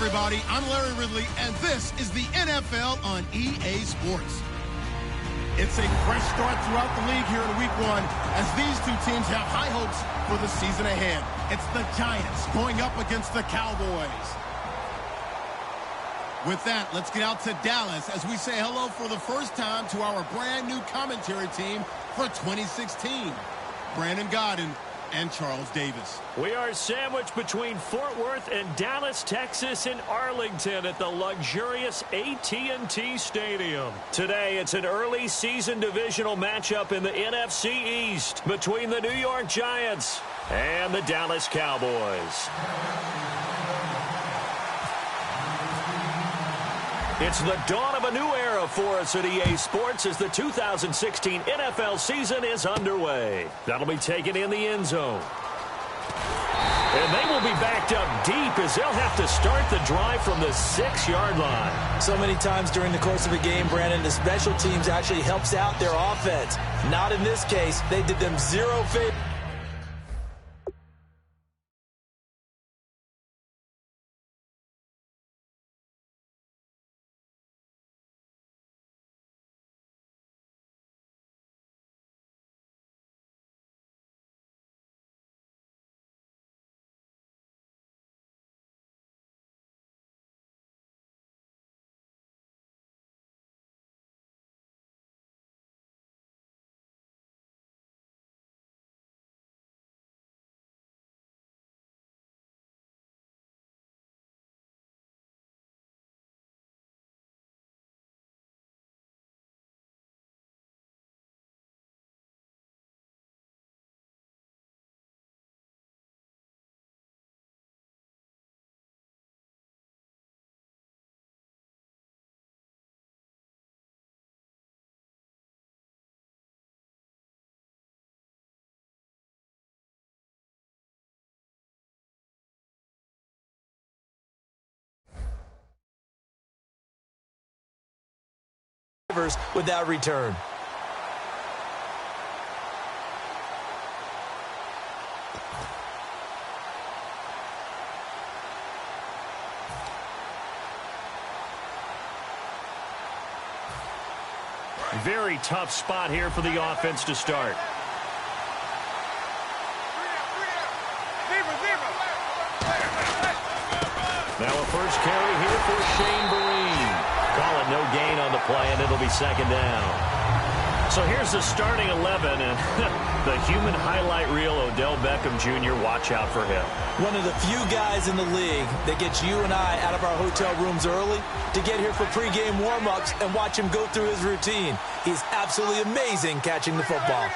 everybody. I'm Larry Ridley, and this is the NFL on EA Sports. It's a fresh start throughout the league here in Week 1 as these two teams have high hopes for the season ahead. It's the Giants going up against the Cowboys. With that, let's get out to Dallas as we say hello for the first time to our brand new commentary team for 2016. Brandon Godden and Charles Davis. We are sandwiched between Fort Worth and Dallas, Texas, and Arlington at the luxurious AT&T Stadium. Today, it's an early season divisional matchup in the NFC East between the New York Giants and the Dallas Cowboys. It's the dawn of a new era for us at EA Sports as the 2016 NFL season is underway. That'll be taken in the end zone. And they will be backed up deep as they'll have to start the drive from the 6-yard line. So many times during the course of a game, Brandon, the special teams actually helps out their offense. Not in this case. They did them zero favor. With that return. Very tough spot here for the offense to start. Now a first carry here for Shane Vereen. Call it no gain on the play, and it'll be second down. So here's the starting 11, and the human highlight reel, Odell Beckham Jr., watch out for him. One of the few guys in the league that gets you and I out of our hotel rooms early to get here for pregame warm-ups and watch him go through his routine. He's absolutely amazing catching the football.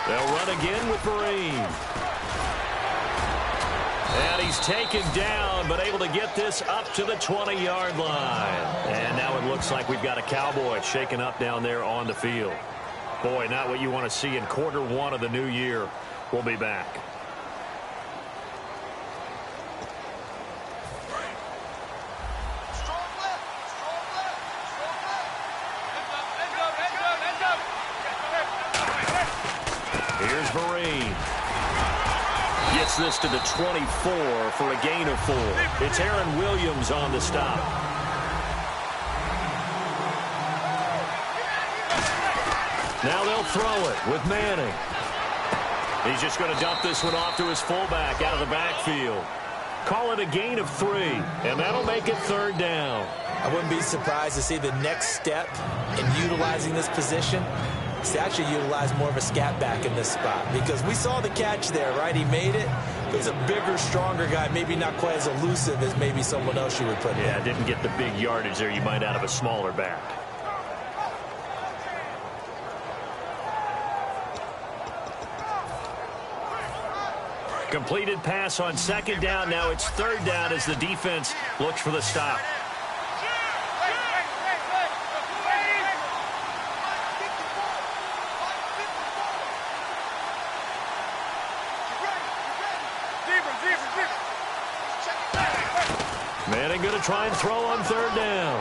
They'll run again with Vereen. And he's taken down, but able to get this up to the 20-yard line. And now it looks like we've got a Cowboy shaken up down there on the field. Boy, not what you want to see in quarter one of the new year. We'll be back. Here's Vereen. Gets this to the 24 for a gain of 4. It's Aaron Williams on the stop. Now they'll throw it with Manning. He's just going to dump this one off to his fullback out of the backfield. Call it a gain of 3, and that'll make it third down. I wouldn't be surprised to see the next step in utilizing this position is to actually utilize more of a scat back in this spot, because we saw the catch there, right? He made it. He's a bigger, stronger guy, maybe not quite as elusive as maybe someone else you would put in. Yeah, didn't get the big yardage there you might out of a smaller back. Completed pass on second down. Now it's third down as the defense looks for the stop. Manning going to try and throw on third down.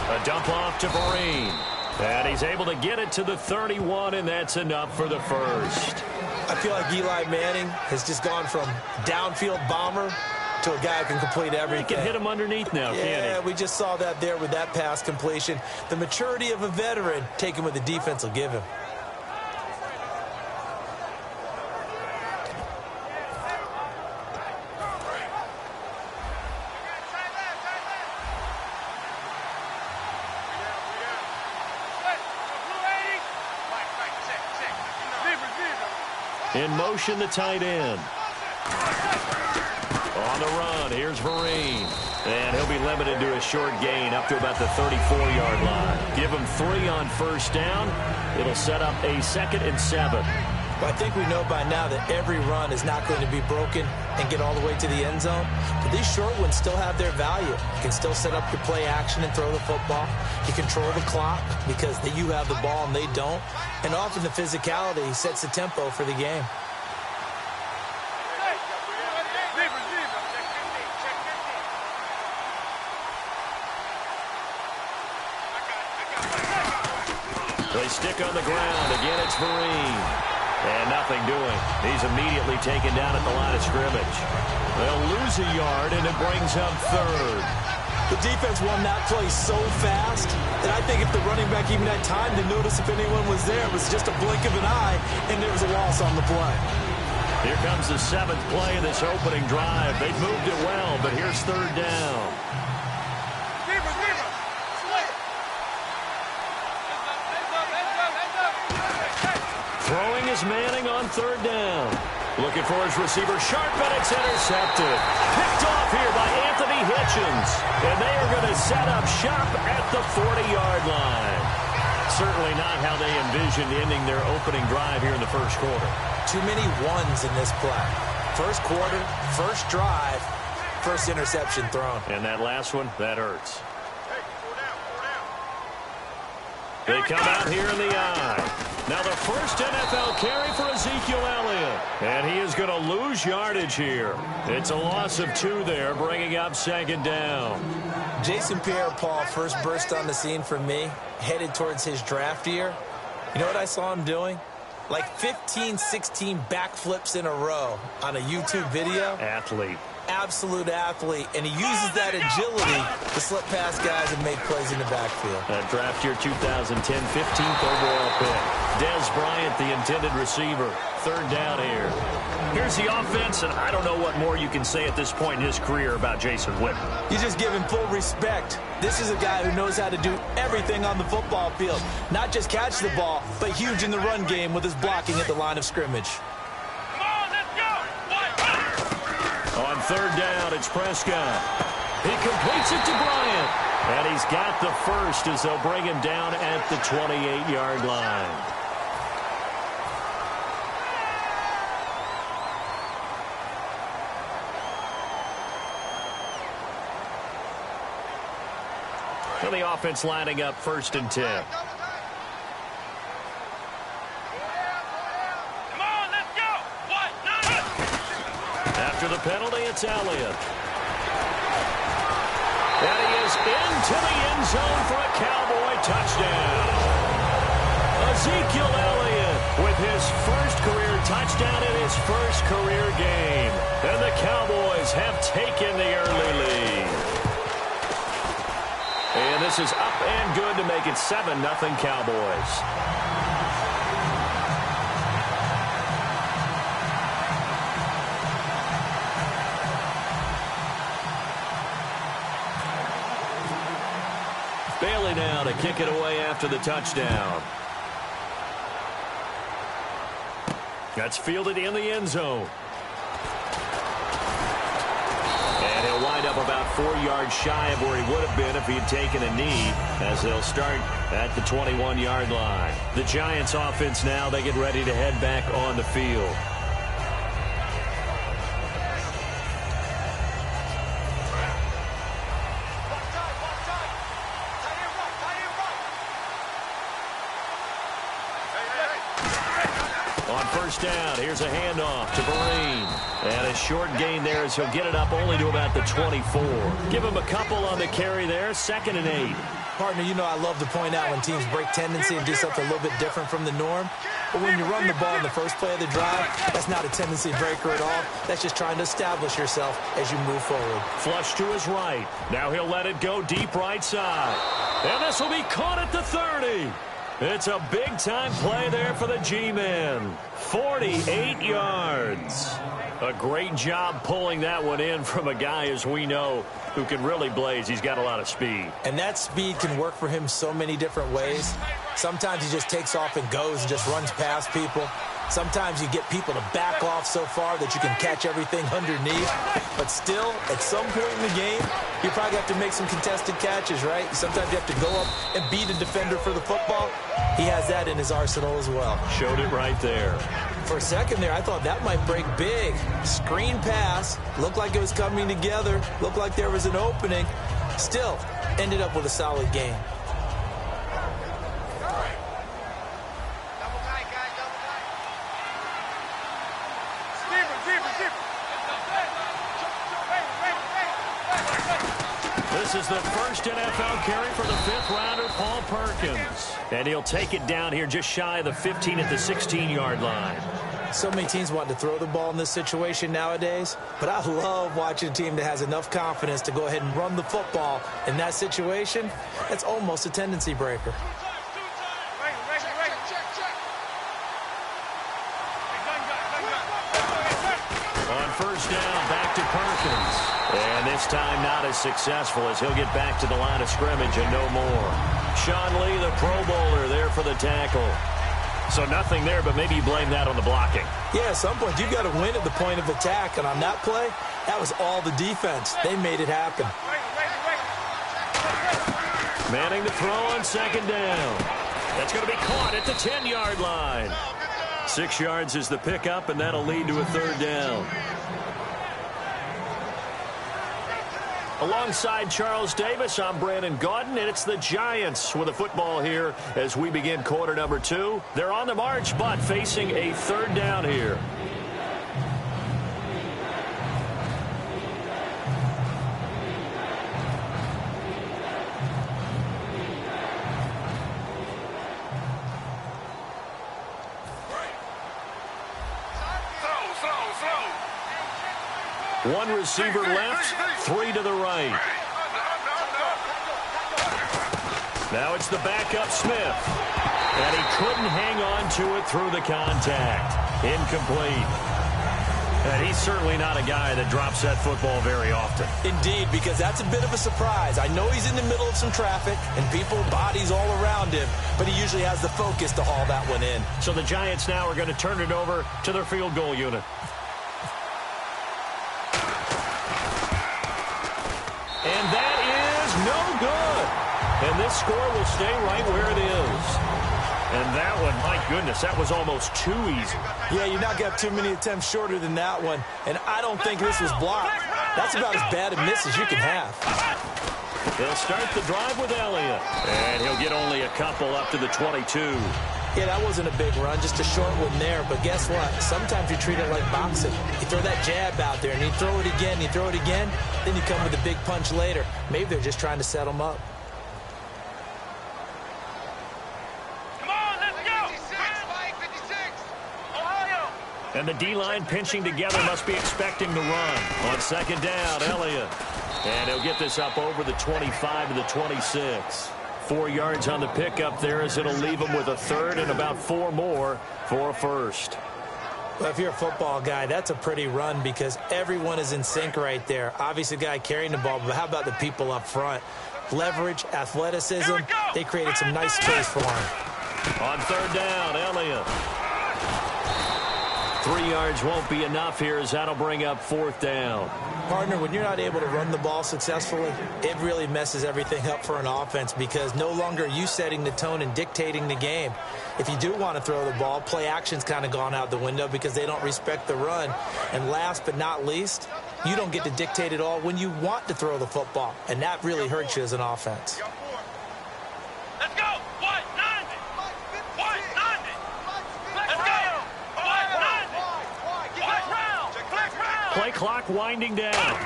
A dump off to Vereen. And he's able to get it to the 31, and that's enough for the first. I feel like Eli Manning has just gone from downfield bomber to a guy who can complete everything. He can hit him underneath now, can't he? Yeah, we just saw that there with that pass completion. The maturity of a veteran, taking what the defense will give him. In motion, the tight end. On the run, here's Vereen. And he'll be limited to a short gain up to about the 34-yard line. Give him 3 on first down. It'll set up a 2nd and 7. Well, I think we know by now that every run is not going to be broken and get all the way to the end zone. But these short ones still have their value. You can still set up your play action and throw the football. You control the clock because you have the ball and they don't. And often the physicality sets the tempo for the game. They stick on the ground. Again, it's Vereen. And nothing doing. He's immediately taken down at the line of scrimmage. They'll lose a yard, and it brings up 3rd. The defense won that play so fast that I think if the running back even had time to notice if anyone was there, it was just a blink of an eye, and there was a loss on the play. Here comes the 7th play of this opening drive. They've moved it well, but here's 3rd down. Throwing is Manning on 3rd down. Looking for his receiver, Sharp, and it's intercepted. Picked off here by Anthony Hitchens. And they are going to set up shop at the 40-yard line. Certainly not how they envisioned ending their opening drive here in the first quarter. Too many ones in this play. First quarter, first drive, first interception thrown. And that last one, that hurts. They come out here in the eye. Now the first NFL carry for Ezekiel Elliott. And he is going to lose yardage here. It's a loss of 2 there, bringing up 2nd down. Jason Pierre-Paul first burst on the scene for me, headed towards his draft year. You know what I saw him doing? Like 15, 16 backflips in a row on a YouTube video. Athlete. Absolute athlete, and he uses that agility to slip past guys and make plays in the backfield. Draft year 2010, 15th overall pick. Dez Bryant, the intended receiver. 3rd down here. Here's the offense, and I don't know what more you can say at this point in his career about Jason Witten. You just give him full respect. This is a guy who knows how to do everything on the football field. Not just catch the ball, but huge in the run game with his blocking at the line of scrimmage. On 3rd down, it's Prescott. He completes it to Bryant. And he's got the first as they'll bring him down at the 28-yard line. So the offense lining up 1st and 10. After the penalty, it's Elliott. And he is into the end zone for a Cowboy touchdown. Ezekiel Elliott with his first career touchdown in his first career game. And the Cowboys have taken the early lead. And this is up and good to make it 7-0 Cowboys. Bailey now to kick it away after the touchdown. That's fielded in the end zone. And he'll wind up about 4 yards shy of where he would have been if he had taken a knee, as they'll start at the 21-yard line. The Giants offense now, they get ready to head back on the field. Down. Here's a handoff to Vereen. And a short gain there as he'll get it up only to about the 24. Give him a couple on the carry there. 2nd and 8. Partner, you know I love to point out when teams break tendency and do something a little bit different from the norm. But when you run the ball in the first play of the drive, that's not a tendency breaker at all. That's just trying to establish yourself as you move forward. Flush to his right. Now he'll let it go deep right side. And this will be caught at the 30. It's a big-time play there for the G-Men. 48 yards. A great job pulling that one in from a guy, as we know, who can really blaze. He's got a lot of speed. And that speed can work for him so many different ways. Sometimes he just takes off and goes and just runs past people. Sometimes you get people to back off so far that you can catch everything underneath. But still, at some point in the game, you probably have to make some contested catches, right? Sometimes you have to go up and beat a defender for the football. He has that in his arsenal as well. Showed it right there. For a second there, I thought that might break big. Screen pass. Looked like it was coming together. Looked like there was an opening. Still, ended up with a solid game. This is the first NFL carry for the fifth-rounder, Paul Perkins. And he'll take it down here just shy of the 15 at the 16-yard line. So many teams want to throw the ball in this situation nowadays, but I love watching a team that has enough confidence to go ahead and run the football. In that situation, that's almost a tendency breaker. On first down, back to Perkins. And this time not as successful as he'll get back to the line of scrimmage and no more. Sean Lee, the Pro Bowler, there for the tackle. So nothing there, but maybe you blame that on the blocking. Yeah, at some point, you've got to win at the point of attack. And on that play, that was all the defense. They made it happen. Manning to throw on second down. That's going to be caught at the 10-yard line. 6 yards is the pickup, and that'll lead to a third down. Alongside Charles Davis, I'm Brandon Gaudin, and it's the Giants with the football here as we begin quarter number 2. They're on the march, but facing a third down here. One receiver left, 3 to the right. Now it's the backup Smith. And he couldn't hang on to it through the contact. Incomplete. And he's certainly not a guy that drops that football very often. Indeed, because that's a bit of a surprise. I know he's in the middle of some traffic and people, bodies all around him, but he usually has the focus to haul that one in. So the Giants now are going to turn it over to their field goal unit. And that is no good. And this score will stay right where it is. And that one, my goodness, that was almost too easy. Yeah, you're not going to have too many attempts shorter than that one. And I don't think this was blocked. That's about as bad a miss as you can have. They'll start the drive with Elliott. And he'll get only a couple up to the 22. Yeah, that wasn't a big run, just a short one there. But guess what? Sometimes you treat it like boxing. You throw that jab out there, and you throw it again, you throw it again, then you come with a big punch later. Maybe they're just trying to set them up. Come on, let's go! 56, Ohio! And the D-line pinching together must be expecting to run. On second down, Elliott. And he'll get this up over the 25 to the 26. 4 yards on the pickup there as it'll leave him with a third and about 4 more for a first. Well, if you're a football guy, that's a pretty run because everyone is in sync right there. Obviously, the guy carrying the ball, but how about the people up front? Leverage, athleticism, they created some nice space for him. On third down, Elliott. 3 yards won't be enough here as that'll bring up fourth down. Partner, when you're not able to run the ball successfully, it really messes everything up for an offense because no longer are you setting the tone and dictating the game. If you do want to throw the ball, play action's kind of gone out the window because they don't respect the run. And last but not least, you don't get to dictate it all when you want to throw the football. And that really hurts you as an offense. Let's go! 190! 190! Let's go! 190! Flex round! Flex round! Play clock winding down.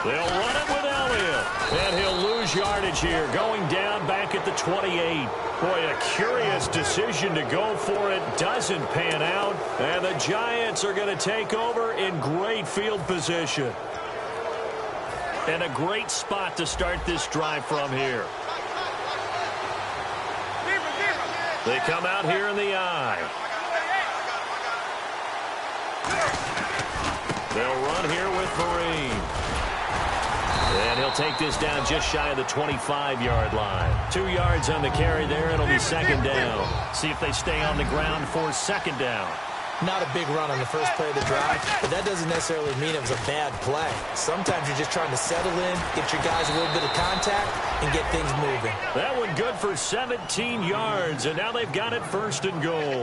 They'll run it with Elliott. And he'll lose yardage here, going down back at the 28. Boy, a curious decision to go for it. Doesn't pan out. And the Giants are going to take over in great field position. And a great spot to start this drive from here. They come out here in the I. They'll run here with Vereen. And he'll take this down just shy of the 25-yard line. 2 yards on the carry there. It'll be second down. See if they stay on the ground for second down. Not a big run on the first play of the drive, but that doesn't necessarily mean it was a bad play. Sometimes you're just trying to settle in, get your guys a little bit of contact, and get things moving. That one good for 17 yards, and now they've got it first and goal.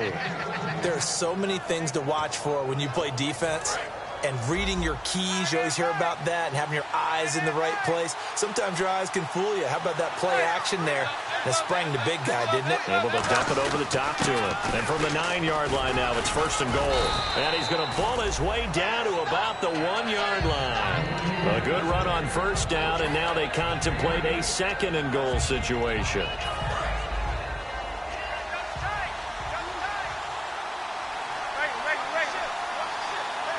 There are so many things to watch for when you play defense. And reading your keys, you always hear about that, and having your eyes in the right place. Sometimes your eyes can fool you. How about that play action there? That sprang the big guy, didn't it? Able to dump it over the top to him. And from the 9-yard line now, it's first and goal. And he's going to ball his way down to about the 1-yard line. A good run on first down, and now they contemplate a second and goal situation.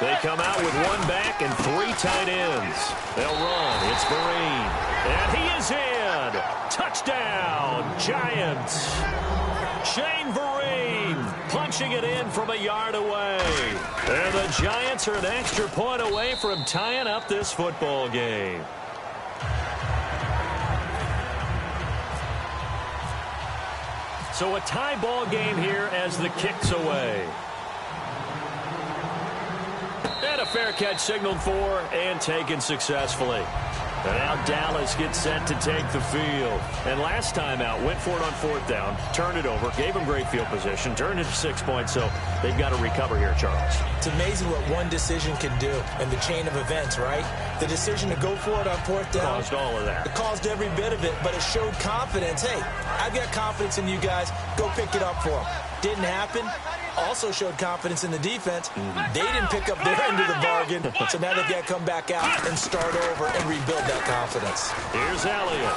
They come out with 1 back and 3 tight ends. They'll run. It's Vereen. And he is in. Touchdown, Giants. Shane Vereen punching it in from a yard away. And the Giants are an extra point away from tying up this football game. So a tie ball game here as the kick's away. And a fair catch signaled for and taken successfly. And now Dallas gets set to take the field. And last time out, went for it on 4th down, turned it over, gave them great field position, turned it to 6 points, so they've got to recover here, Charles. It's amazing what one decision can do in the chain of events, right? The decision to go for it on 4th down. Caused all of that. It caused every bit of it, but it showed confidence. Hey, I've got confidence in you guys. Go pick it up for them. Didn't happen. Also showed confidence in the defense. They didn't pick up their end of the bargain, so now they've got to come back out and start over and rebuild that confidence. Here's Elliott.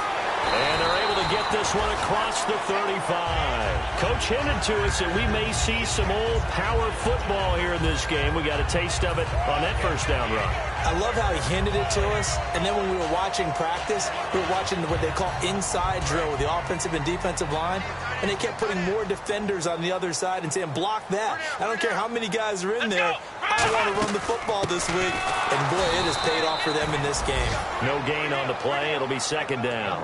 And they're able to get this one across the 35. Coach hinted to us that we may see some old power football here in this game. We got a taste of it on that first down run. I love how he hinted it to us, and then when we were watching practice, we were watching what they call inside drill with the offensive and defensive line, and they kept putting more defenders on the other side and saying, block that. I don't care how many guys are in there. I want to run the football this week. And, boy, it has paid off for them in this game. No gain on the play. It'll be second down.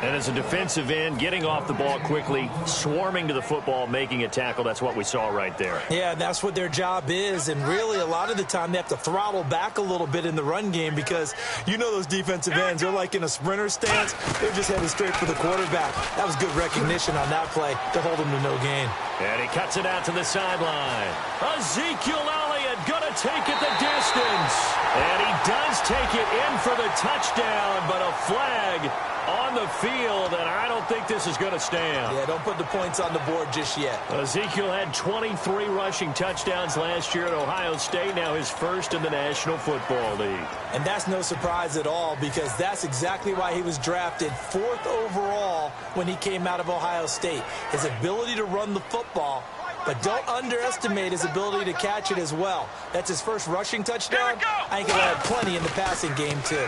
And as a defensive end, getting off the ball quickly, swarming to the football, making a tackle, that's what we saw right there. Yeah, that's what their job is. And really, a lot of the time, they have to throttle back a little bit in the run game because you know those defensive ends, they're like in a sprinter stance. They're just headed straight for the quarterback. That was good recognition on that play to hold them to no gain. And he cuts it out to the sideline. Ezekiel Elliott going to take it the distance. And he does take it in for the touchdown, but a flag on the field, and I don't think this is going to stand. Yeah, don't put the points on the board just yet. Ezekiel had 23 rushing touchdowns last year at Ohio State, now his first in the National Football League. And that's no surprise at all because that's exactly why he was drafted 4th overall when he came out of Ohio State. His ability to run the football, but don't underestimate his ability to catch it as well. That's his first rushing touchdown. I think he'll have plenty in the passing game, too.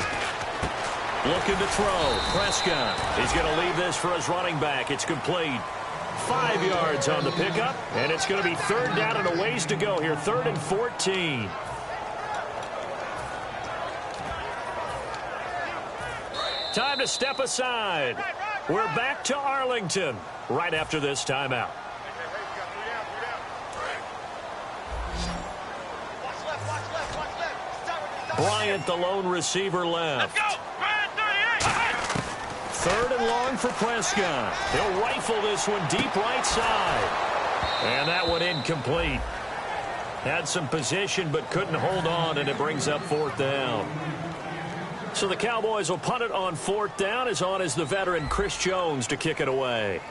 Looking to throw. Prescott. He's going to leave this for his running back. It's complete. 5 yards on the pickup. And it's going to be 3rd down and a ways to go here. 3rd and 14. Time to step aside. We're back to Arlington right after this timeout. Bryant, the lone receiver, left. 3rd and long for Prescott. He'll rifle this one deep right side. And that one incomplete. Had some position but couldn't hold on, and it brings up 4th down. So the Cowboys will punt it on 4th down. As on is the veteran Chris Jones to kick it away.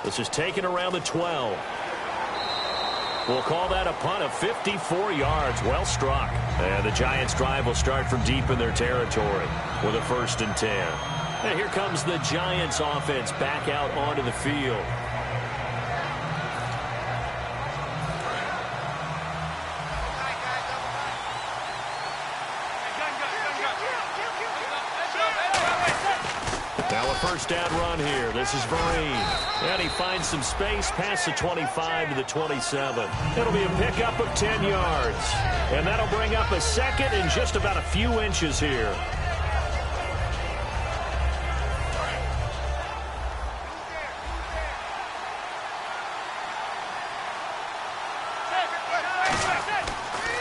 This is taken around the 12. We'll call that a punt of 54 yards. Well struck. And the Giants' drive will start from deep in their territory with a 1st and 10. And here comes the Giants' offense back out onto the field. Now a 1st down run here. This is Vereen. And he finds some space past the 25 to the 27. It'll be a pickup of 10 yards. And that'll bring up a 2nd and just about a few inches here.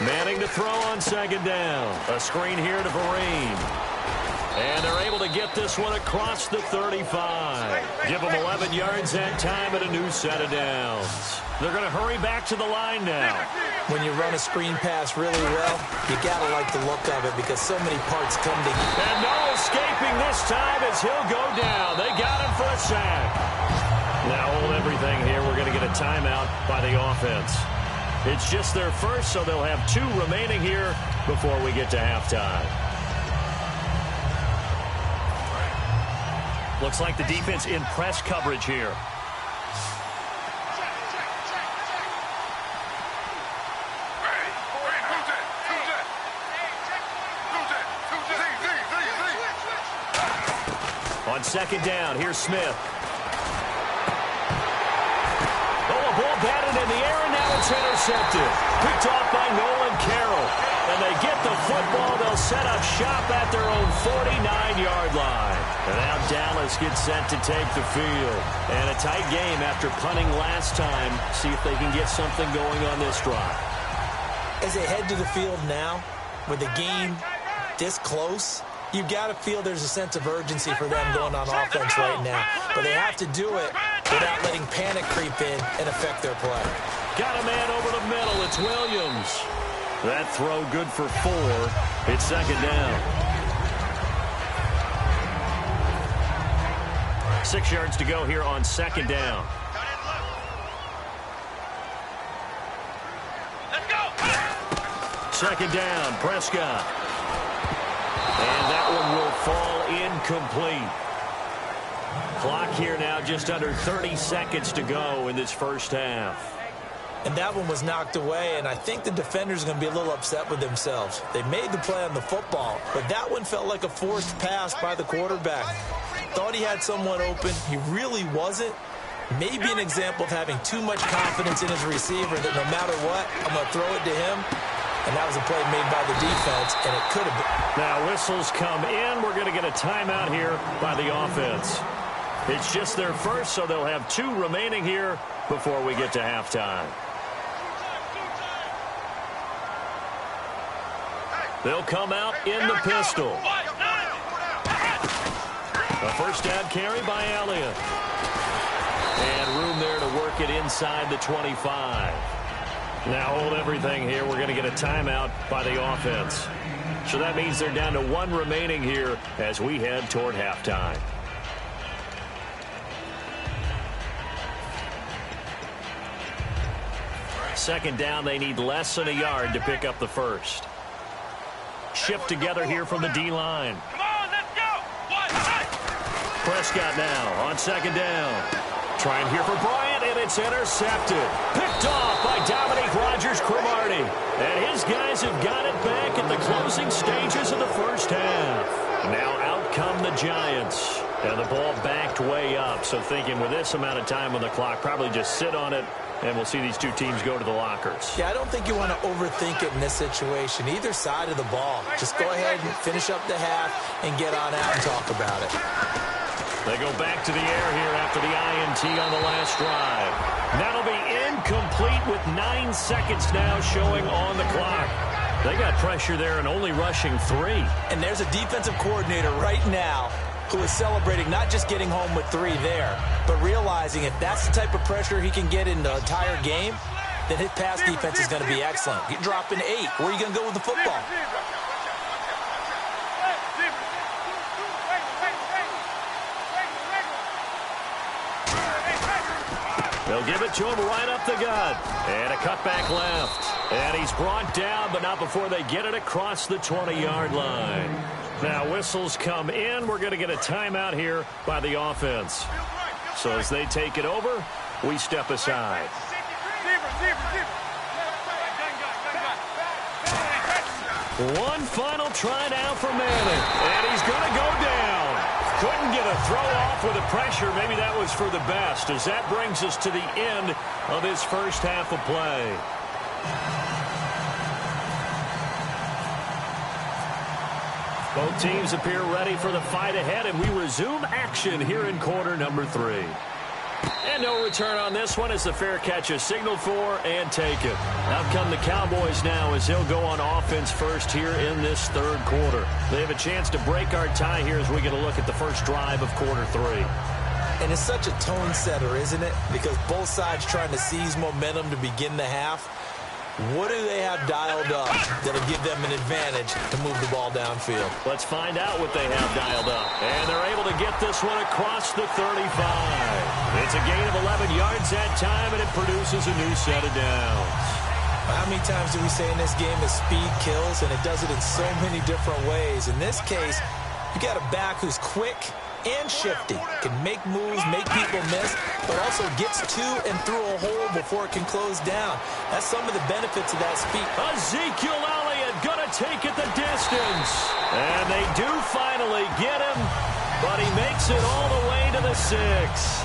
Manning to throw on 2nd down. A screen here to Vereen. And they're able to get this one across the 35. Give them 11 yards that time and a new set of downs. They're going to hurry back to the line now. When you run a screen pass really well, you got to like the look of it because so many parts come together. And no escaping this time as he'll go down. They got him for a sack. Now hold everything here. We're going to get a timeout by the offense. It's just their first, so they'll have 2 remaining here before we get to halftime. Looks like the defense in press coverage here. On 2nd down, here's Smith. Oh, a ball batted in the air, and now it's intercepted. Picked off by Nolan Carroll. And they get the football. They'll set up shop at their own 49-yard line. And now Dallas gets set to take the field. And a tight game after punting last time. See if they can get something going on this drive. As they head to the field now, with the game this close, you've got to feel there's a sense of urgency for them going on offense right now. But they have to do it without letting panic creep in and affect their play. Got a man over the middle. It's Williams. That throw good for 4. It's 2nd down. 6 yards to go here on 2nd down. Let's go. 2nd down, Prescott. And that one will fall incomplete. Clock here now just under 30 seconds to go in this first half. And that one was knocked away, and I think the defenders are going to be a little upset with themselves. They made the play on the football, but that one felt like a forced pass by the quarterback. Thought he had someone open. He really wasn't. Maybe an example of having too much confidence in his receiver that no matter what, I'm going to throw it to him. And that was a play made by the defense, and it could have been. Now whistles come in. We're going to get a timeout here by the offense. It's just their first, so they'll have 2 remaining here before we get to halftime. They'll come out in the pistol. A 1st down carry by Elliott. And room there to work it inside the 25. Now hold everything here. We're going to get a timeout by the offense. So that means they're down to 1 remaining here as we head toward halftime. Second down, they need less than a yard to pick up the first. Shift together here from the D-line. Come on, let's go. Prescott now on 2nd down. Trying here for Bryant, and it's intercepted. Picked off by Dominique Rodgers-Cromartie. And his guys have got it back at the closing stages of the first half. Now out come the Giants. And the ball backed way up. So thinking with this amount of time on the clock, probably just sit on it, and we'll see these 2 teams go to the lockers. Yeah, I don't think you want to overthink it in this situation. Either side of the ball. Just go ahead and finish up the half and get on out and talk about it. They go back to the air here after the INT on the last drive. That'll be incomplete with 9 seconds now showing on the clock. They got pressure there and only rushing 3. And there's a defensive coordinator right now who is celebrating not just getting home with 3 there, but realizing if that's the type of pressure he can get in the entire game, then his pass defense is going to be excellent. You're dropping 8. Where are you going to go with the football? They'll give it to him right up the gut. And a cutback left. And he's brought down, but not before they get it across the 20-yard line. Now whistles come in. We're going to get a timeout here by the offense. So as they take it over, we step aside. One final try now for Manning. And he's going to go down. Couldn't get a throw off with the pressure. Maybe that was for the best, as that brings us to the end of his first half of play. Both teams appear ready for the fight ahead, and we resume action here in quarter number 3. And no return on this one as the fair catch is signaled for and taken. Out come the Cowboys now as they'll go on offense first here in this third quarter. They have a chance to break our tie here as we get a look at the first drive of quarter 3. And it's such a tone setter, isn't it? Because both sides trying to seize momentum to begin the half. What do they have dialed up that'll give them an advantage to move the ball downfield? Let's find out what they have dialed up. And they're able to get this one across the 35. It's a gain of 11 yards that time, and it produces a new set of downs. How many times do we say in this game that speed kills, and it does it in so many different ways? In this case, you got a back who's quick and shifty, can make moves, make people miss, but also gets to and through a hole before it can close down. That's some of the benefits of that speed. Ezekiel Elliott gonna take it the distance. And they do finally get him, but he makes it all the way to the 6.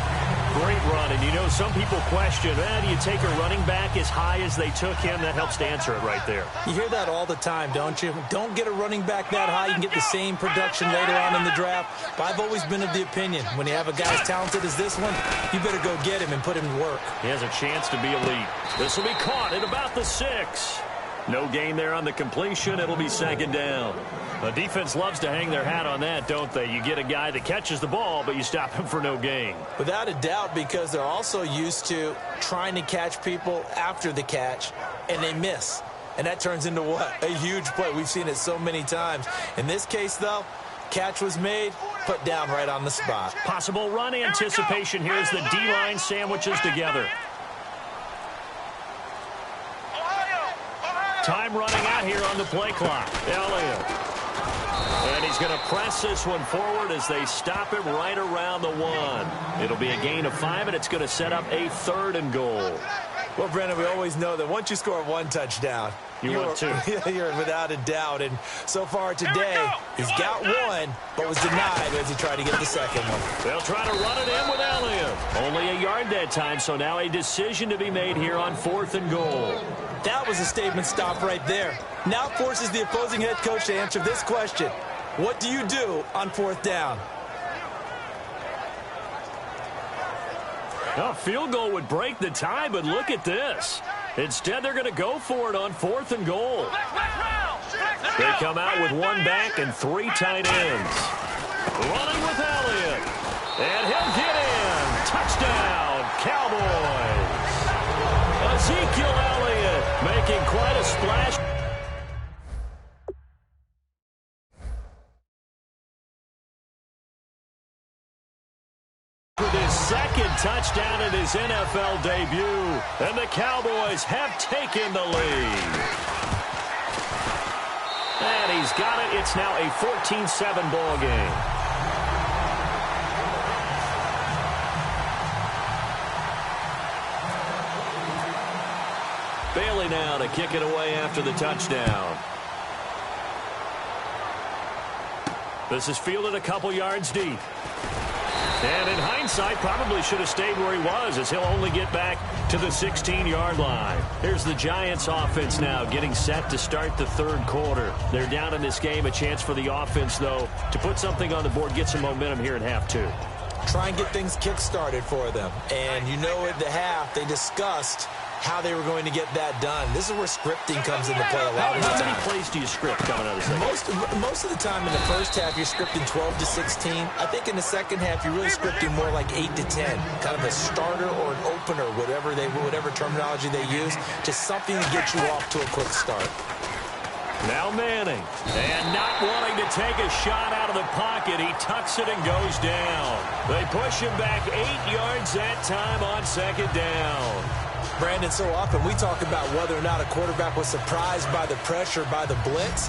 Great run, and you know some people question, do you take a running back as high as they took him? That helps to answer it right there. You hear that all the time, don't you? Don't get a running back that high. You can get the same production later on in the draft. But I've always been of the opinion, when you have a guy as talented as this one, you better go get him and put him to work. He has a chance to be elite. This will be caught at about the 6. No gain there on the completion. It'll be second down. The defense loves to hang their hat on that, don't they? You get a guy that catches the ball, but you stop him for no gain. Without a doubt, because they're also used to trying to catch people after the catch, and they miss. And that turns into what? A huge play. We've seen it so many times. In this case, though, catch was made, put down right on the spot. Possible run anticipation here as the D-line sandwiches together. Time running out here on the play clock. Elliott. And he's going to press this one forward as they stop him right around the 1. It'll be a gain of 5, and it's going to set up a 3rd and goal. Well, Brendan, we always know that once you score 1 touchdown, want 2. You're without a doubt. And so far today, he's got 1, but was denied as he tried to get the second one. They'll try to run it in with Elliott. Only a yard that time, so now a decision to be made here on 4th and goal. That was a statement stop right there. Now forces the opposing head coach to answer this question. What do you do on 4th down? A field goal would break the tie, but look at this. Instead, they're going to go for it on 4th and goal. They come out with 1 back and 3 tight ends. Running with Elliott. And he'll get in. Touchdown, Cowboys. Ezekiel Elliott making quite a splash. With his second touchdown in his NFL debut, and the Cowboys have taken the lead. And he's got it. It's now a 14-7 ball game. Bailey now to kick it away after the touchdown. This is fielded a couple yards deep. And in hindsight, probably should have stayed where he was, as he'll only get back to the 16-yard line. Here's the Giants offense now getting set to start the 3rd quarter. They're down in this game. A chance for the offense, though, to put something on the board, get some momentum here in half 2. Try and get things kick-started for them. And you know at the half, they discussed how they were going to get that done. This is where scripting comes into play a lot of the time. How many plays do you script coming out of the second? Most of the time in the first half, you're scripting 12 to 16. I think in the second half, you're really scripting more like 8 to 10. Kind of a starter or an opener, whatever terminology they use. Just something to get you off to a quick start. Now Manning. And not wanting to take a shot out of the pocket, he tucks it and goes down. They push him back 8 yards that time on second down. Brandon, so often we talk about whether or not a quarterback was surprised by the pressure, by the blitz.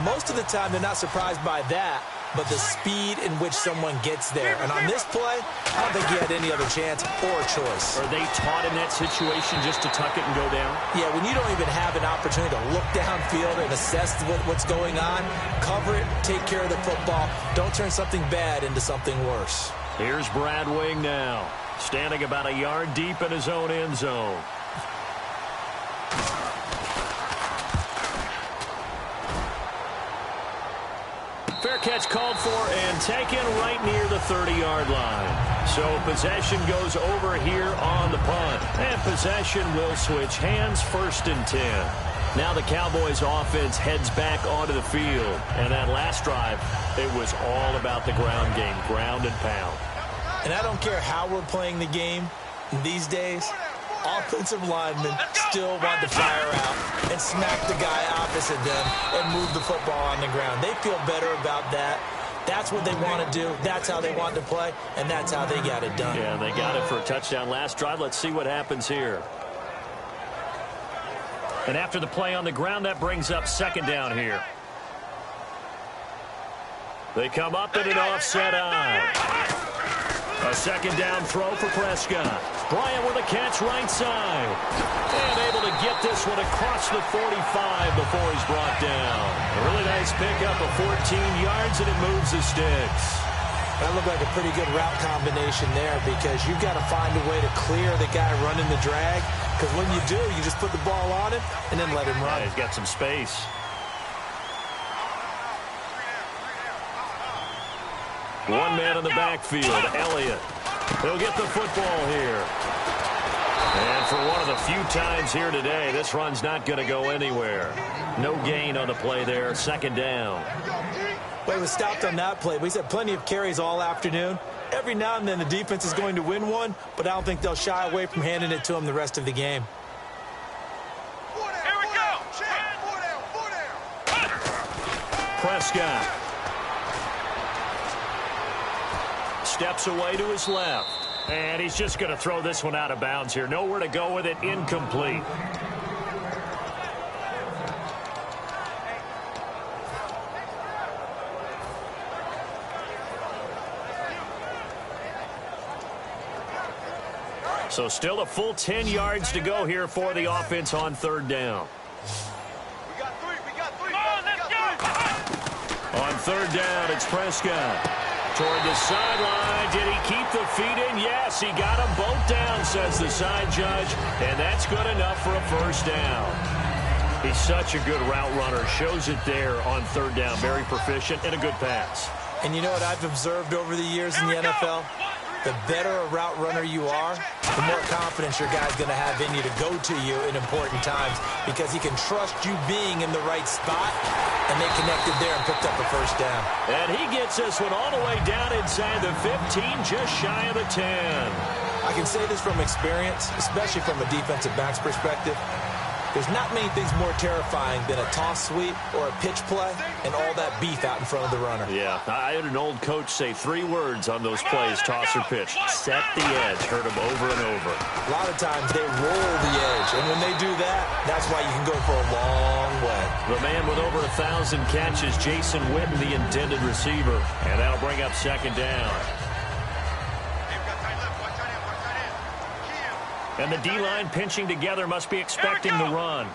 Most of the time, they're not surprised by that, but the speed in which someone gets there. And on this play, I don't think he had any other chance or choice. Are they taught in that situation just to tuck it and go down? Yeah, when you don't even have an opportunity to look downfield and assess what's going on, cover it, take care of the football. Don't turn something bad into something worse. Here's Brad Wing now, standing about a yard deep in his own end zone. Fair catch called for and taken right near the 30-yard line. So possession goes over here on the punt. And possession will switch hands, 1st and 10. Now the Cowboys offense heads back onto the field. And that last drive, it was all about the ground game, ground and pound. And I don't care how we're playing the game these days, offensive linemen still want to fire out and smack the guy opposite them and move the football on the ground. They feel better about that. That's what they want to do. That's how they want to play, and that's how they got it done. Yeah, they got it for a touchdown last drive. Let's see what happens here. And after the play on the ground, that brings up second down here. They come up in an offset eye. A second down throw for Prescott. Bryant with a catch right side. And able to get this one across the 45 before he's brought down. A really nice pickup of 14 yards, and it moves the sticks. That looked like a pretty good route combination there because you've got to find a way to clear the guy running the drag. Because when you do, you just put the ball on him and then let him run. Yeah, he's got some space. One man in the backfield, Elliott. He'll get the football here. And for one of the few times here today, this run's not going to go anywhere. No gain on the play there, second down. Well, he was stopped on that play, but he's had plenty of carries all afternoon. Every now and then the defense is going to win one, but I don't think they'll shy away from handing it to him the rest of the game. Here we go. Prescott. Steps away to his left. And he's just going to throw this one out of bounds here. Nowhere to go with it. Incomplete. So still a full 10 yards to go here for the offense on third down. We got three. Come on, let's go. On third down, it's Prescott. Toward the sideline. Did he keep the feet in? Yes, he got them both down, says the side judge. And that's good enough for a first down. He's such a good route runner. Shows it there on third down. Very proficient and a good pass. And you know what I've observed over the years in the NFL? The better a route runner you are, the more confidence your guy's going to have in you to go to you in important times because he can trust you being in the right spot, and they connected there and picked up a first down. And he gets this one all the way down inside the 15, just shy of the 10. I can say this from experience, especially from a defensive back's perspective. There's not many things more terrifying than a toss sweep or a pitch play and all that beef out in front of the runner. Yeah, I had an old coach say 3 words on those plays, toss or pitch. Set the edge. Heard him over and over. A lot of times they roll the edge, and when they do that, that's why you can go for a long way. The man with over 1,000 catches, Jason Witten, the intended receiver. And that'll bring up second down. And the D-line pinching together must be expecting the run.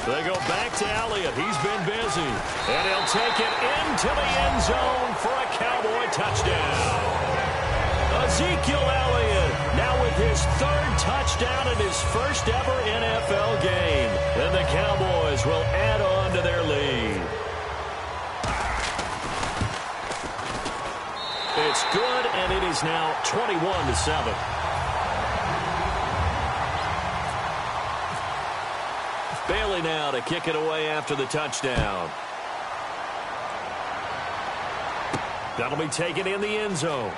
They go back to Elliott. He's been busy. And he'll take it into the end zone for a Cowboy touchdown. Ezekiel Elliott now with his 3rd touchdown in his first ever NFL game. And the Cowboys will add on to their lead. It's good, and it is now 21-7. Bailey now to kick it away after the touchdown. That'll be taken in the end zone.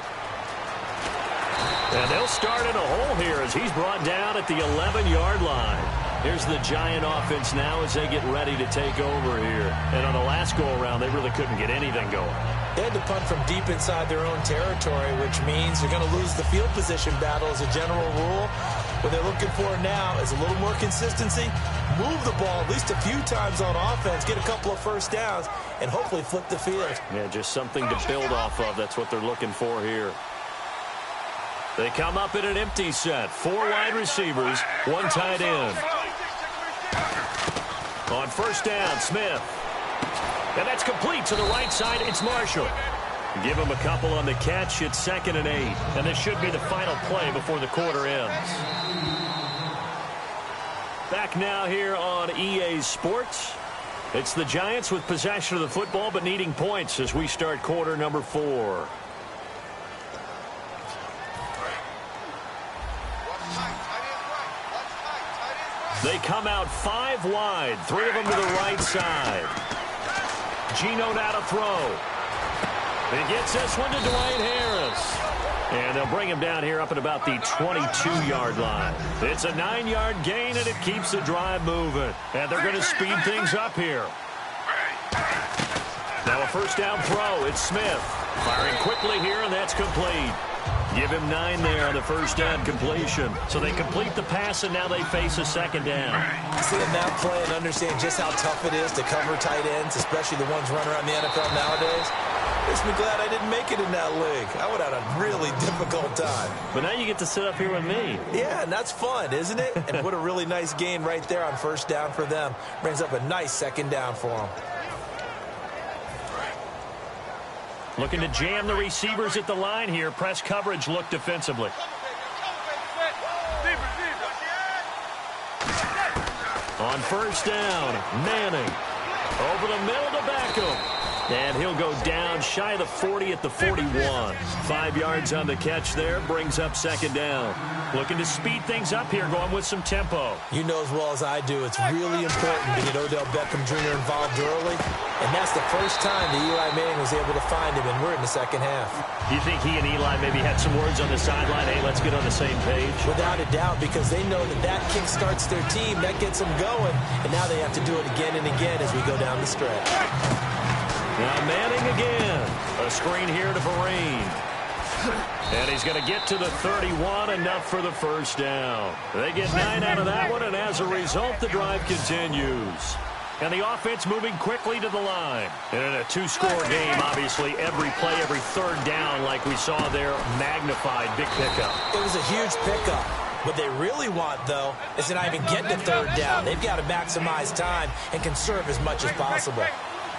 And they'll start in a hole here as he's brought down at the 11-yard line. Here's the Giant offense now as they get ready to take over here. And on the last go-around, they really couldn't get anything going. They had to punt from deep inside their own territory, which means you're going to lose the field position battle as a general rule. What they're looking for now is a little more consistency, move the ball at least a few times on offense, get a couple of first downs, and hopefully flip the field. Yeah, just something to build off of. That's what they're looking for here. They come up in an empty set. 4 wide receivers, 1 tight end. On first down, Smith. And that's complete to the right side. It's Marshall. Give him a couple on the catch. It's 2nd and 8. And this should be the final play before the quarter ends. Back now here on EA Sports. It's the Giants with possession of the football but needing points as we start quarter number 4. They come out 5 wide, 3 of them to the right side. Geno now to throw. He gets this one to Dwayne Harris. And they'll bring him down here up at about the 22-yard line. It's a 9-yard gain, and it keeps the drive moving. And they're going to speed things up here. Now a first down throw. It's Smith. Firing quickly here, and that's complete. Give him 9 there on the first down completion. So they complete the pass, and now they face a 2nd down. Seeing that play and understand just how tough it is to cover tight ends, especially the ones running around the NFL nowadays, makes me glad I didn't make it in that league. I would have had a really difficult time. But now you get to sit up here with me. Yeah, and that's fun, isn't it? And what a really nice gain right there on first down for them. Brings up a nice 2nd down for them. Looking to jam the receivers at the line here. Press coverage look defensively. On first down, Manning. Over the middle to Beckham. And he'll go down shy of the 40 at the 41. 5 yards on the catch there. Brings up 2nd down. Looking to speed things up here, going with some tempo. You know as well as I do, it's really important to get Odell Beckham Jr. involved early. And that's the first time that Eli Manning was able to find him, and we're in the 2nd half. You think he and Eli maybe had some words on the sideline? Hey, let's get on the same page. Without a doubt, because they know that that kick starts their team. That gets them going. And now they have to do it again and again as we go down the stretch. Now Manning again. A screen here to Vereen. And he's going to get to the 31, enough for the first down. They get 9 out of that one, and as a result, the drive continues. And the offense moving quickly to the line. And in a 2-score game, obviously, every play, every 3rd down, like we saw there, magnified, big pickup. It was a huge pickup. What they really want, though, is to not even get to 3rd down. They've got to maximize time and conserve as much as possible.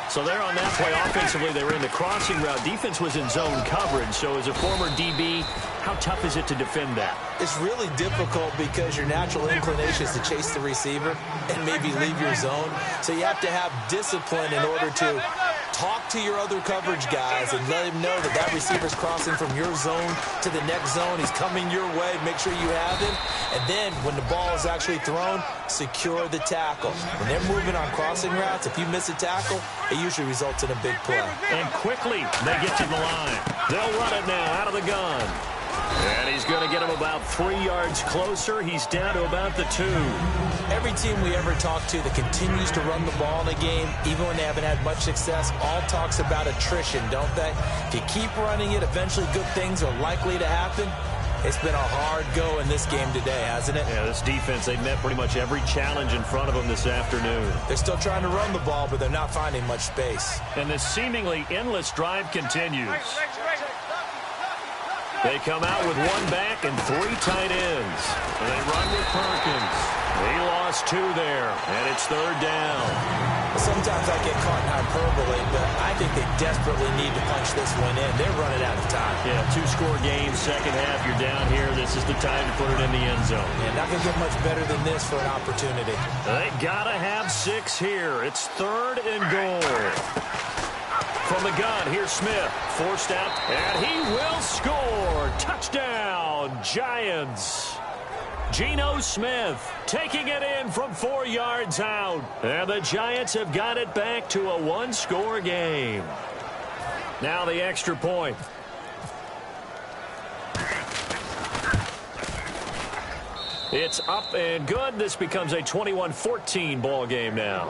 So there on that play, offensively, they were in the crossing route. Defense was in zone coverage. So as a former DB, how tough is it to defend that? It's really difficult because your natural inclination is to chase the receiver and maybe leave your zone. So you have to have discipline in order to talk to your other coverage guys and let him know that that receiver's crossing from your zone to the next zone. He's coming your way. Make sure you have him. And then when the ball is actually thrown, secure the tackle. When they're moving on crossing routes, if you miss a tackle, it usually results in a big play. And quickly, they get to the line. They'll run it now out of the gun. And he's going to get him about 3 yards closer. He's down to about the 2. Every team we ever talk to that continues to run the ball in a game, even when they haven't had much success, all talks about attrition, don't they? If you keep running it, eventually good things are likely to happen. It's been a hard go in this game today, hasn't it? Yeah, this defense, they met pretty much every challenge in front of them this afternoon. They're still trying to run the ball, but they're not finding much space. And this seemingly endless drive continues. They come out with 1 back and 3 tight ends. And they run with Perkins. He lost 2 there, and it's 3rd down. Sometimes I get caught in hyperbole, but I think they desperately need to punch this one in. They're running out of time. Yeah, 2-score game, 2nd half, you're down here. This is the time to put it in the end zone. Yeah, not going to get much better than this for an opportunity. They got to have 6 here. It's 3rd and goal. From the gun, here's Smith, forced out, and he will score. Touchdown, Giants. Geno Smith taking it in from 4 yards out. And the Giants have got it back to a 1-score game. Now the extra point. It's up and good. This becomes a 21-14 ball game now.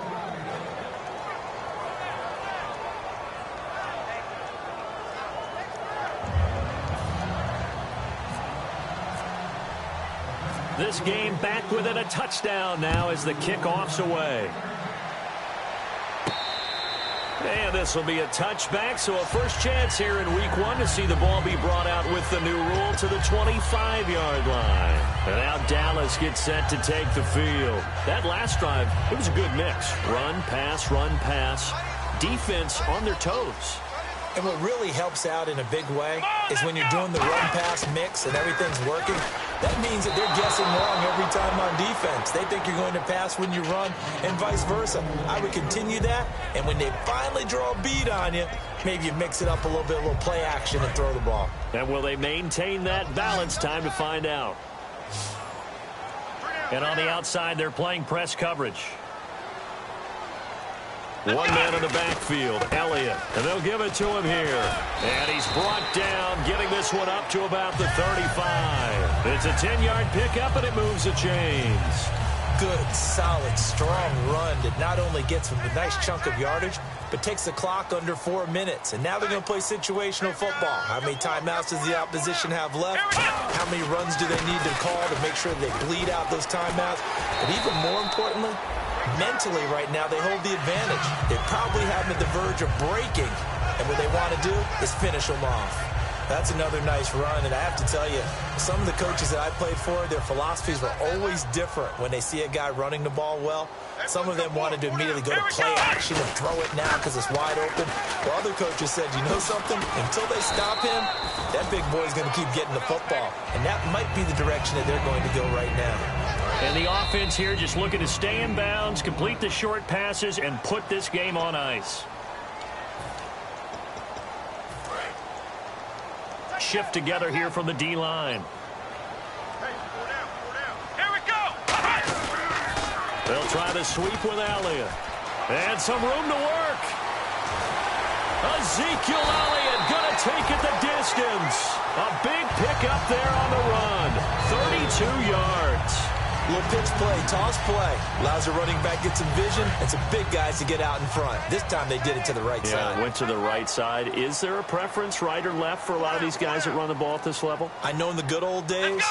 This game back within a touchdown now as the kickoff's away. And this will be a touchback, so a first chance here in week one to see the ball be brought out with the new rule to the 25-yard line. And now Dallas gets set to take the field. That last drive, it was a good mix. Run, pass, defense on their toes. And what really helps out in a big way is when you're doing the run-pass mix and everything's working, that means that they're guessing wrong every time on defense. They think you're going to pass when you run and vice versa. I would continue that, and when they finally draw a beat on you, maybe you mix it up a little bit, a little play action and throw the ball. And will they maintain that balance? Time to find out. And on the outside, they're playing press coverage. One man in the backfield, Elliott, and they'll give it to him here. And he's brought down, getting this one up to about the 35. It's a 10-yard pickup, and it moves the chains. Good, solid, strong run that not only gets them a nice chunk of yardage, but takes the clock under 4 minutes. And now they're going to play situational football. How many timeouts does the opposition have left? How many runs do they need to call to make sure they bleed out those timeouts? But even more importantly, mentally right now, they hold the advantage. They probably have them at the verge of breaking, and what they want to do is finish them off. That's another nice run, and I have to tell you, some of the coaches that I played for, their philosophies were always different when they see a guy running the ball well. Some of them wanted to immediately go to play action and throw it now because it's wide open. While other coaches said, you know something? Until they stop him, that big boy's going to keep getting the football, and that might be the direction that they're going to go right now. And the offense here just looking to stay in bounds, complete the short passes, and put this game on ice. Shift together here from the D-line. Here we go. They'll try the sweep with Elliott. And some room to work. Ezekiel Elliott going to take it the distance. A big pickup there on the run. 32 yards. Little pitch play, toss play. Allows the running back get some vision and some big guys to get out in front. This time they did it to the right side. Yeah, went to the right side. Is there a preference, right or left, for a lot of these guys that run the ball at this level? I know in the good old days,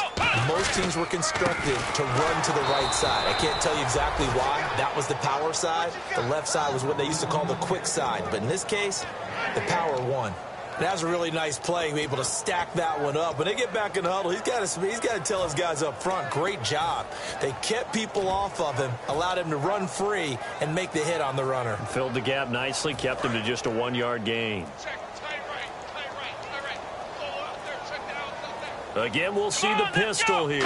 most teams were constructed to run to the right side. I can't tell you exactly why. That was the power side. The left side was what they used to call the quick side. But in this case, the power won. That was a really nice play, able to stack that one up. When they get back in the huddle, he's got to tell his guys up front, great job. They kept people off of him, allowed him to run free and make the hit on the runner. Filled the gap nicely, kept him to just a 1-yard gain. Again, we'll see the pistol here.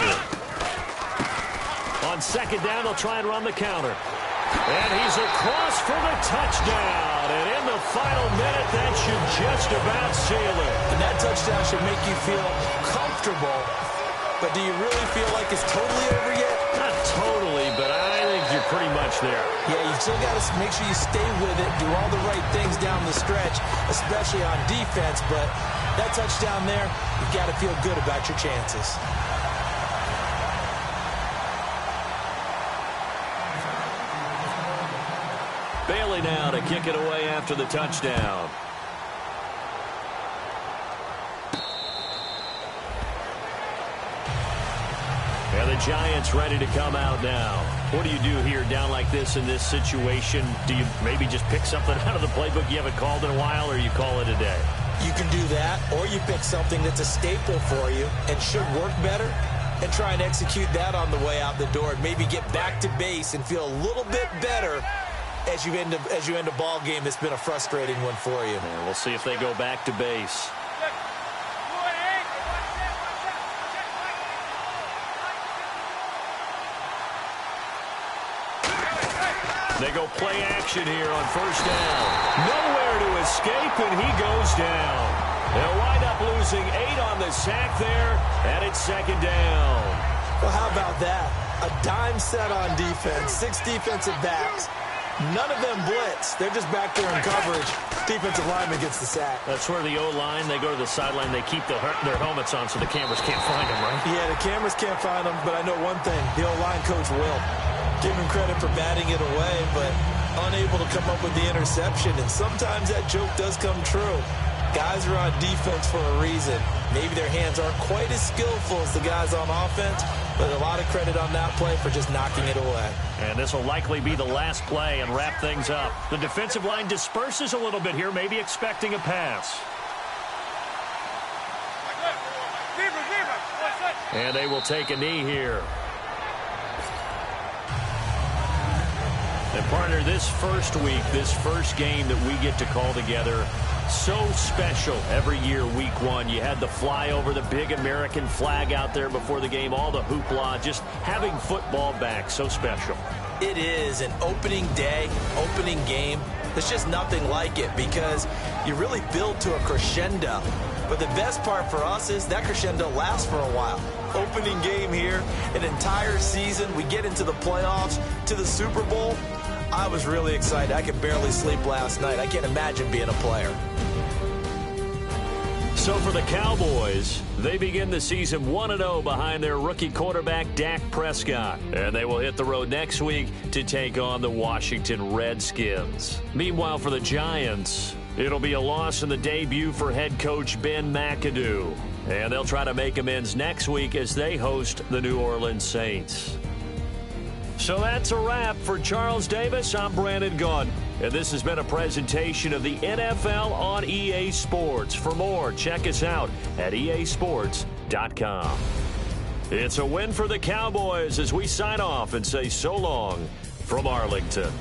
On second down, they'll try and run the counter. And he's across for the touchdown. And in the final minute, that should just about seal it. And that touchdown should make you feel comfortable. But do you really feel like it's totally over yet? Not totally, but I think you're pretty much there. Yeah, you still got to make sure you stay with it, do all the right things down the stretch, especially on defense. But that touchdown there, you've got to feel good about your chances. Bailey now to kick it away after the touchdown. And the Giants ready to come out now. What do you do here down like this in this situation? Do you maybe just pick something out of the playbook you haven't called in a while, or you call it a day? You can do that, or you pick something that's a staple for you and should work better and try and execute that on the way out the door and maybe get back to base and feel a little bit better as you end a ball game that's been a frustrating one for you. And we'll see if they go back to base. They go play action here on first down. Nowhere to escape, and he goes down. They'll wind up losing 8 on the sack there, and it's second down. Well, how about that? A dime set on defense, 6 defensive backs. None of them blitz. They're just back there in coverage. Defensive lineman gets the sack. That's where the O-line, they go to the sideline, they keep their helmets on so the cameras can't find them, right? Yeah, the cameras can't find them, but I know one thing. The O-line coach will. Give him credit for batting it away, but unable to come up with the interception, and sometimes that joke does come true. Guys are on defense for a reason. Maybe their hands aren't quite as skillful as the guys on offense, but a lot of credit on that play for just knocking it away. And this will likely be the last play and wrap things up. The defensive line disperses a little bit here, maybe expecting a pass. And they will take a knee here. And partner, this first week, this first game that we get to call together, so special every year, week one. You had the flyover, the big American flag out there before the game, all the hoopla, just having football back, so special. It is an opening day, opening game. There's just nothing like it because you really build to a crescendo. But the best part for us is that crescendo lasts for a while. Opening game here, an entire season. We get into the playoffs, to the Super Bowl. I was really excited. I could barely sleep last night. I can't imagine being a player. So for the Cowboys, they begin the season 1-0 behind their rookie quarterback, Dak Prescott. And they will hit the road next week to take on the Washington Redskins. Meanwhile, for the Giants, it'll be a loss in the debut for head coach Ben McAdoo. And they'll try to make amends next week as they host the New Orleans Saints. So that's a wrap. For Charles Davis, I'm Brandon Gaudin. And this has been a presentation of the NFL on EA Sports. For more, check us out at easports.com. It's a win for the Cowboys as we sign off and say so long from Arlington.